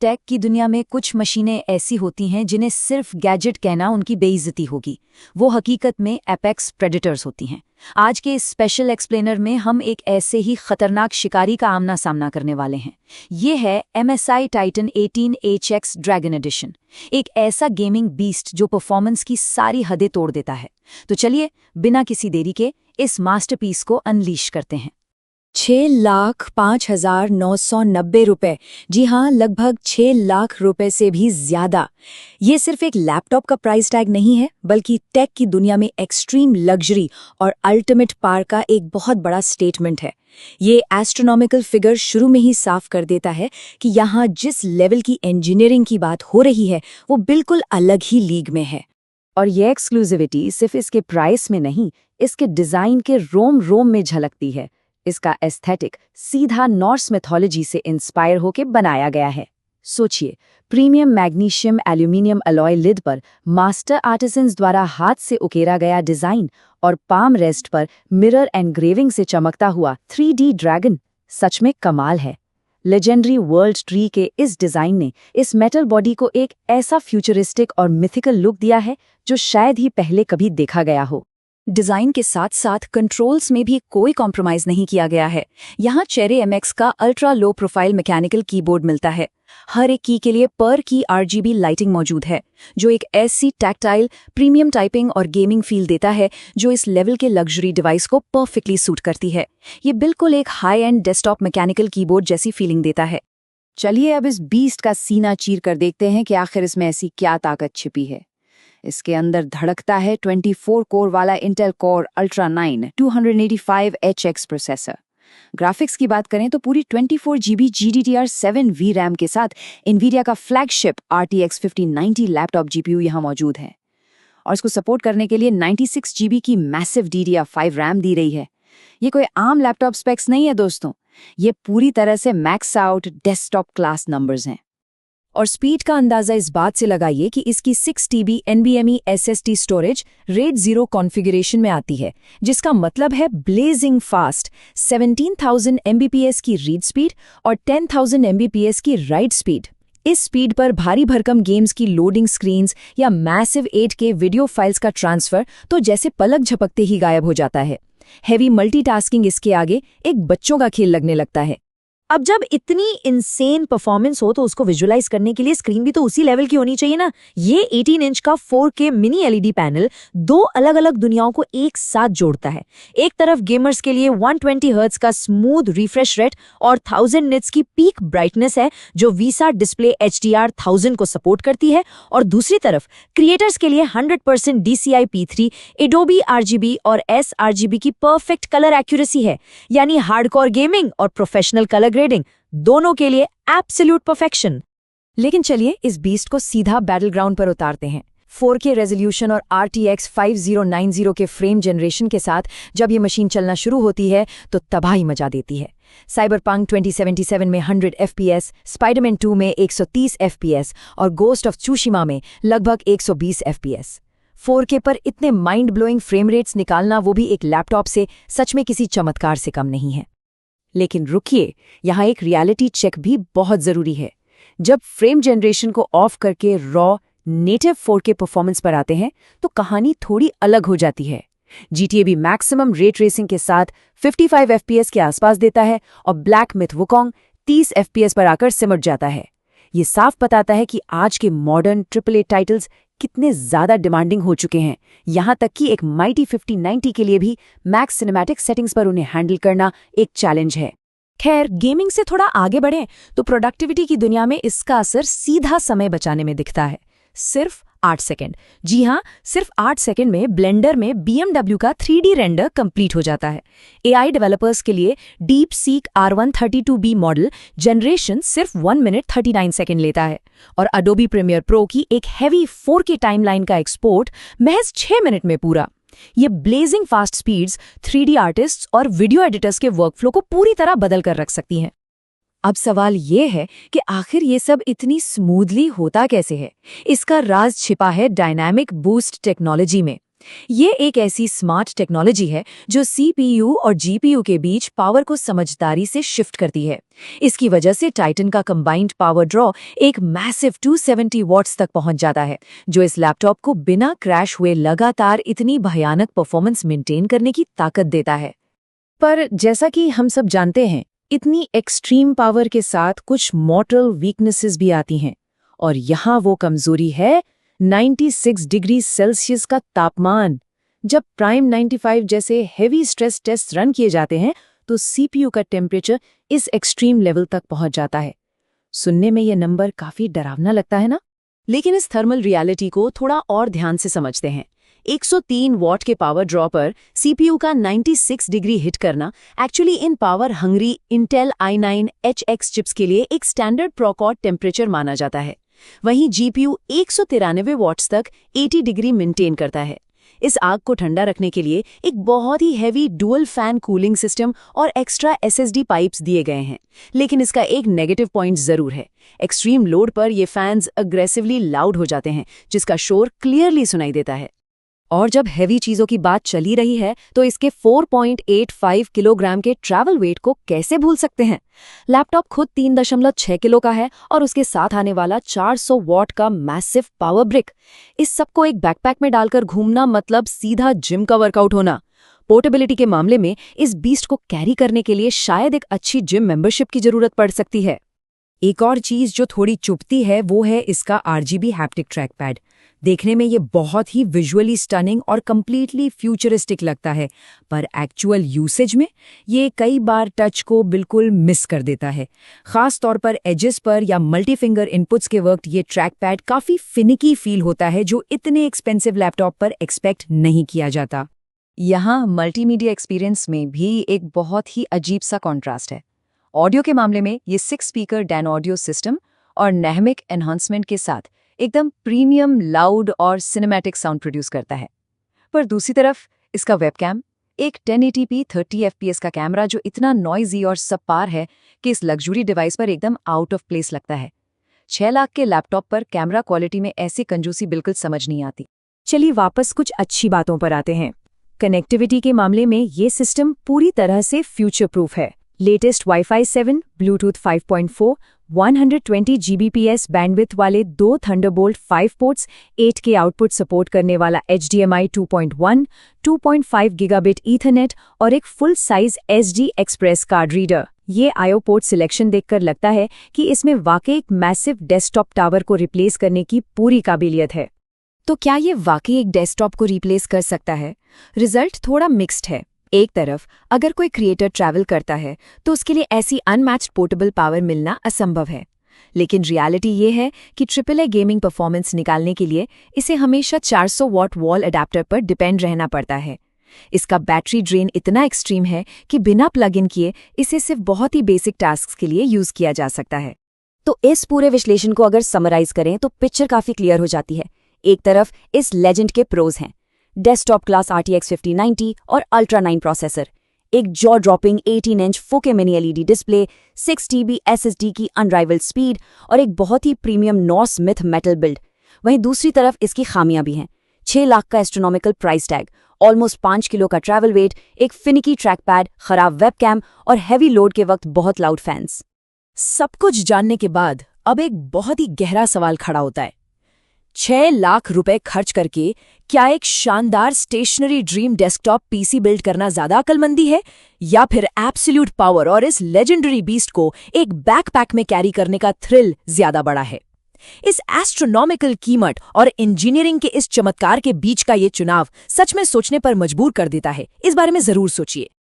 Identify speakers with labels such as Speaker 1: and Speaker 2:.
Speaker 1: Take की दुनिया में कुछ मशीनें ऐसी होती हैं जिन्हें सिर्फ गैजेट कहना उनकी बेइज्जती होगी। वो हकीकत में एपेक्स प्रेडेटर्स होती हैं। आज के इस स्पेशल एक्सप्लेनर में हम एक ऐसे ही खतरनाक शिकारी का आमना सामना करने वाले हैं। ये है MSI Titan 18HX dragon addition, एक ऐसा गेमिंग बीस्ट जो परफॉर्मेंस की सारी हदें तोड़ देता है। तो चलिए बिना किसी देरी के इस मास्टरपीस को अनलीश करते हैं। 6,05,990 रुपए, जी हाँ, लगभग 6 लाख रुपए से भी ज्यादा। ये सिर्फ एक लैपटॉप का प्राइस टैग नहीं है, बल्कि टेक की दुनिया में एक्सट्रीम लग्जरी और अल्टीमेट पावर का एक बहुत बड़ा स्टेटमेंट है। ये एस्ट्रोनॉमिकल फिगर शुरू में ही साफ कर देता है कि यहाँ जिस लेवल की इंजीनियरिंग की बात हो रही है वो बिल्कुल अलग ही लीग में है। और ये एक्सक्लूसिविटी सिर्फ इसके प्राइस में नहीं, इसके डिजाइन के रोम रोम में झलकती है। इसका एस्थेटिक सीधा नॉर्स मिथोलॉजी से इंस्पायर होकर बनाया गया है। सोचिए, premium magnesium aluminium alloy lid पर मास्टर आर्टिसंस द्वारा हाथ से उकेरा गया डिजाइन और पाम रेस्ट पर मिरर एनग्रेविंग से चमकता हुआ 3D ड्रैगन सच में कमाल है। लेजेंडरी वर्ल्ड ट्री के इस डिजाइन ने इस मेटल बॉडी को एक ऐसा फ्यूचरिस्टिक और मिथिकल लुक दिया है जो शायद ही पहले कभी देखा गया हो। डिजाइन के साथ साथ कंट्रोल्स में भी कोई कॉम्प्रोमाइज नहीं किया गया है। यहाँ चेरी MX का ultra low profile mechanical keyboard मिलता है। हर एक की के लिए पर की RGB लाइटिंग मौजूद है, जो एक ऐसी टैक्टाइल प्रीमियम टाइपिंग और गेमिंग फील देता है जो इस लेवल के लग्जरी डिवाइस को परफेक्टली सूट करती है। ये बिल्कुल एक high and desktop mechanical keyboard जैसी फीलिंग देता है। चलिए अब इस बीस्ट का सीना चीर कर देखते हैं कि आखिर इसमें ऐसी क्या ताकत छिपी है। इसके अंदर धड़कता है 24 कोर वाला Intel core ultra 9 285HX processor. Graphics की बात करें तो पूरी 24 GB GDDR7 VRAM के साथ इन्वीडिया का फ्लैगशिप RTX 5090 लैपटॉप GPU यहाँ मौजूद है, और इसको सपोर्ट करने के लिए 96 GB की मैसिव DDR5 RAM दी रही है। ये कोई आम लैपटॉप स्पेक्स नहीं है दोस्तों, ये पूरी तरह से max out desktop class numbers हैं। और स्पीड का अंदाजा इस बात से लगाइए कि इसकी 6 TB NVMe SSD storage RAID 0 configuration में आती है, जिसका मतलब है ब्लेजिंग फास्ट 17,000 Mbps की रीड स्पीड और 10,000 Mbps की राइट स्पीड। इस स्पीड पर भारी भरकम गेम्स की लोडिंग स्क्रीन्स या मैसिव 8K वीडियो फाइल्स का ट्रांसफर तो जैसे पलक झपकते ही गायब हो जाता है। हैवी मल्टीटास्किंग इसके आगे एक बच्चों का खेल लगने लगता है। अब जब इतनी इनसेन परफॉर्मेंस हो तो उसको विजुअलाइज करने के लिए स्क्रीन भी तो उसी लेवल की होनी चाहिए ना। ये 18 इंच का 4K मिनी LED पैनल दो अलग अलग दुनियाओं को एक साथ जोड़ता है। एक तरफ गेमर्स के लिए 120 हर्ट्ज का स्मूथ रिफ्रेश रेट और 1000 निट्स की पीक ब्राइटनेस है जो वीसा डिस्प्ले HDR 1000 को सपोर्ट करती है, और दूसरी तरफ क्रिएटर्स के लिए 100% DCI P3 Adobe RGB और sRGB की परफेक्ट कलर एक्यूरेसी है, यानी हार्डकोर गेमिंग और प्रोफेशनल कलर दोनों के लिए एब्सोल्यूट परफेक्शन। लेकिन चलिए इस बीस्ट को सीधा बैटल ग्राउंड पर उतारते हैं। 4K रेजोल्यूशन और RTX 5090 के फ्रेम जनरेशन के साथ जब ये मशीन चलना शुरू होती है तो तबाही मचा देती है। साइबरपंक 2077 में 100 FPS, स्पाइडरमैन 2 में 130 FPS और गोस्ट ऑफ त्सुशिमा में लगभग 120 FPS। 4K पर इतने माइंड ब्लोइंग फ्रेम रेट्स निकालना, वो भी एक लैपटॉप से, सच में किसी चमत्कार से कम नहीं है। लेकिन रुकिए, यहाँ एक रियलिटी चेक भी बहुत जरूरी है। जब फ्रेम जनरेशन को ऑफ करके रॉ नेटिव 4K परफॉर्मेंस पर आते हैं तो कहानी थोड़ी अलग हो जाती है। GTA भी मैक्सिमम रे ट्रेसिंग के साथ 55 FPS के आसपास देता है और ब्लैक मिथ वुकोंग 30 FPS पर आकर सिमट जाता है। ये साफ बताता है कि आज के मॉडर्न AAA टाइटल्स कितने ज्यादा डिमांडिंग हो चुके हैं, यहाँ तक कि एक माइटी 5090 के लिए भी मैक्स सिनेमैटिक सेटिंग्स पर उन्हें हैंडल करना एक चैलेंज है। खैर, गेमिंग से थोड़ा आगे बढ़ें तो प्रोडक्टिविटी की दुनिया में इसका असर सीधा समय बचाने में दिखता है। सिर्फ 8 सेकंड, जी हाँ, सिर्फ 8 सेकंड में ब्लेंडर में BMW का 3D रेंडर कंप्लीट हो जाता है। AI डेवलपर्स के लिए DeepSeek R132B मॉडल जनरेशन सिर्फ 1 मिनट 39 सेकंड लेता है, और Adobe Premiere Pro की एक हैवी 4K टाइमलाइन का एक्सपोर्ट महज 6 मिनट में पूरा। ये blazing fast speeds 3D artists और वीडियो एडिटर्स के वर्कफ्लो को पूरी तरह बदल कर रख सकती हैं। अब सवाल ये है कि आखिर ये सब इतनी स्मूथली होता कैसे है। इसका राज छिपा है डायनामिक बूस्ट टेक्नोलॉजी में। ये एक ऐसी स्मार्ट टेक्नोलॉजी है जो सीपीयू और जीपीयू के बीच पावर को समझदारी से शिफ्ट करती है। इसकी वजह से टाइटन का कंबाइंड पावर ड्रॉ एक मैसिव 270 वॉट्स तक पहुंच जाता है, जो इस लैपटॉप को बिना क्रैश हुए लगातार इतनी भयानक परफॉर्मेंस मेंटेन करने की ताकत देता है। पर जैसा कि हम सब जानते हैं, इतनी एक्सट्रीम पावर के साथ कुछ मॉर्टल वीकनेसेस भी आती हैं, और यहाँ वो कमजोरी है 96 डिग्री सेल्सियस का तापमान। जब प्राइम 95 जैसे हेवी स्ट्रेस टेस्ट रन किए जाते हैं तो सीपीयू का टेम्परेचर इस एक्सट्रीम लेवल तक पहुंच जाता है। सुनने में ये नंबर काफी डरावना लगता है ना? लेकिन इस थर्मल रियलिटी को थोड़ा और ध्यान से समझते हैं। 103 वॉट के पावर ड्रॉ पर सीपीयू का 96 डिग्री हिट करना actually in power hungry Intel i9HX chips के लिए एक स्टैंडर्ड प्रोकॉर्ड टेम्परेचर माना जाता है। वहीं जीपीयू 193 वॉट्स तक 80 डिग्री मेंटेन करता है। इस आग को ठंडा रखने के लिए एक बहुत ही heavy dual fan cooling system और एक्स्ट्रा एसएसडी पाइप्स दिए गए हैं। लेकिन इसका एक नेगेटिव पॉइंट जरूर है। एक्सट्रीम लोड पर ये फैंस अग्रेसिवली लाउड हो जाते हैं, जिसका शोर क्लियरली सुनाई देता है। और जब हैवी चीजों की बात चली रही है तो इसके 4.85 किलोग्राम के ट्रैवल वेट को कैसे भूल सकते हैं। लैपटॉप खुद 3.6 किलो का है और उसके साथ आने वाला 400 वॉट का मैसिव पावर ब्रिक। इस सबको एक बैकपैक में डालकर घूमना मतलब सीधा जिम का वर्कआउट होना। पोर्टेबिलिटी के मामले में इस बीस्ट को कैरी करने के लिए शायद एक अच्छी जिम मेंबरशिप की जरूरत पड़ सकती है। एक और चीज जो थोड़ी चुभती है वो है इसका आरजीबी हैप्टिक ट्रैक पैड। देखने में ये बहुत ही विजुअली स्टनिंग और कंप्लीटली फ्यूचरिस्टिक लगता है, पर एक्चुअल यूसेज में ये कई बार टच को बिल्कुल मिस कर देता है। खास तौर पर एजेस पर या मल्टी फिंगर इनपुट्स के वक्त ये ट्रैक पैड काफी फिनिकी फील होता है, जो इतने एक्सपेंसिव लैपटॉप पर एक्सपेक्ट नहीं किया जाता। यहाँ मल्टीमीडिया एक्सपीरियंस में भी एक बहुत ही अजीब सा कॉन्ट्रास्ट है। ऑडियो के मामले में ये 6 स्पीकर डैन ऑडियो सिस्टम और डायनेमिक एनहांसमेंट के साथ एकदम प्रीमियम लाउड और सिनेमैटिक साउंड प्रोड्यूस करता है। पर दूसरी तरफ इसका वेबकैम एक 1080p 30 fps का कैमरा जो इतना नॉइजी और सबपार है कि इस लग्जरी डिवाइस पर एकदम आउट ऑफ प्लेस लगता है। 6 लाख के लैपटॉप पर कैमरा क्वालिटी में ऐसी कंजूसी बिल्कुल समझ नहीं आती। चलिए वापस कुछ अच्छी बातों पर आते हैं। कनेक्टिविटी के मामले में ये सिस्टम पूरी तरह से फ्यूचर प्रूफ है। Latest wifi 7, Bluetooth 5.4, 120 Gbps bandwidth वाले 2 Thunderbolt 5 ports, 8K output support करने वाला HDMI 2.1, 2.5 गीगाबिट ईथरनेट और एक full size SD express card reader. ये IO पोर्ट सिलेक्शन देखकर लगता है कि इसमें वाकई एक मैसिव डेस्कटॉप टावर को रिप्लेस करने की पूरी काबिलियत है। तो क्या ये वाकई एक डेस्कटॉप को रिप्लेस कर सकता है? रिजल्ट थोड़ा मिक्स्ड है। एक तरफ अगर कोई क्रिएटर ट्रैवल करता है तो उसके लिए ऐसी अनमैच्ड पोर्टेबल पावर मिलना असंभव है। लेकिन रियलिटी ये है कि AAA गेमिंग परफॉर्मेंस निकालने के लिए इसे हमेशा 400 वॉट वॉल अडेप्टर पर डिपेंड रहना पड़ता है। इसका बैटरी ड्रेन इतना एक्सट्रीम है कि बिना प्लग इन किए इसे सिर्फ बहुत ही बेसिक टास्क के लिए यूज किया जा सकता है। तो इस पूरे विश्लेषण को अगर समराइज करें तो पिक्चर काफी क्लियर हो जाती है। एक तरफ इस लेजेंड के प्रोज हैं, डेस्कटॉप क्लास RTX 5090 और अल्ट्रा 9 प्रोसेसर, एक jaw dropping 18 inch 4K mini LED display, 6 TB SSD की अनराइवल्ड स्पीड और एक बहुत ही प्रीमियम नॉर्स स्मिथ मेटल बिल्ड। वहीं दूसरी तरफ इसकी खामियां भी हैं। 6 लाख का astronomical price tag, almost 5 kilo का ट्रैवल वेट, एक फिनिकी ट्रैक पैड, खराब वेबकैम और हैवी लोड के वक्त बहुत लाउड फैंस। सब कुछ जानने के बाद अब एक बहुत ही गहरा सवाल खड़ा होता है। 6 लाख रुपए खर्च करके क्या एक शानदार stationary dream desktop PC build करना ज्यादा अक्लमंदी है, या फिर एब्सोल्यूट पावर और इस लेजेंडरी बीस्ट को एक बैकपैक में कैरी करने का थ्रिल ज्यादा बड़ा है? इस एस्ट्रोनॉमिकल कीमत और इंजीनियरिंग के इस चमत्कार के बीच का ये चुनाव सच में सोचने पर मजबूर कर देता है। इस बारे में जरूर सोचिए।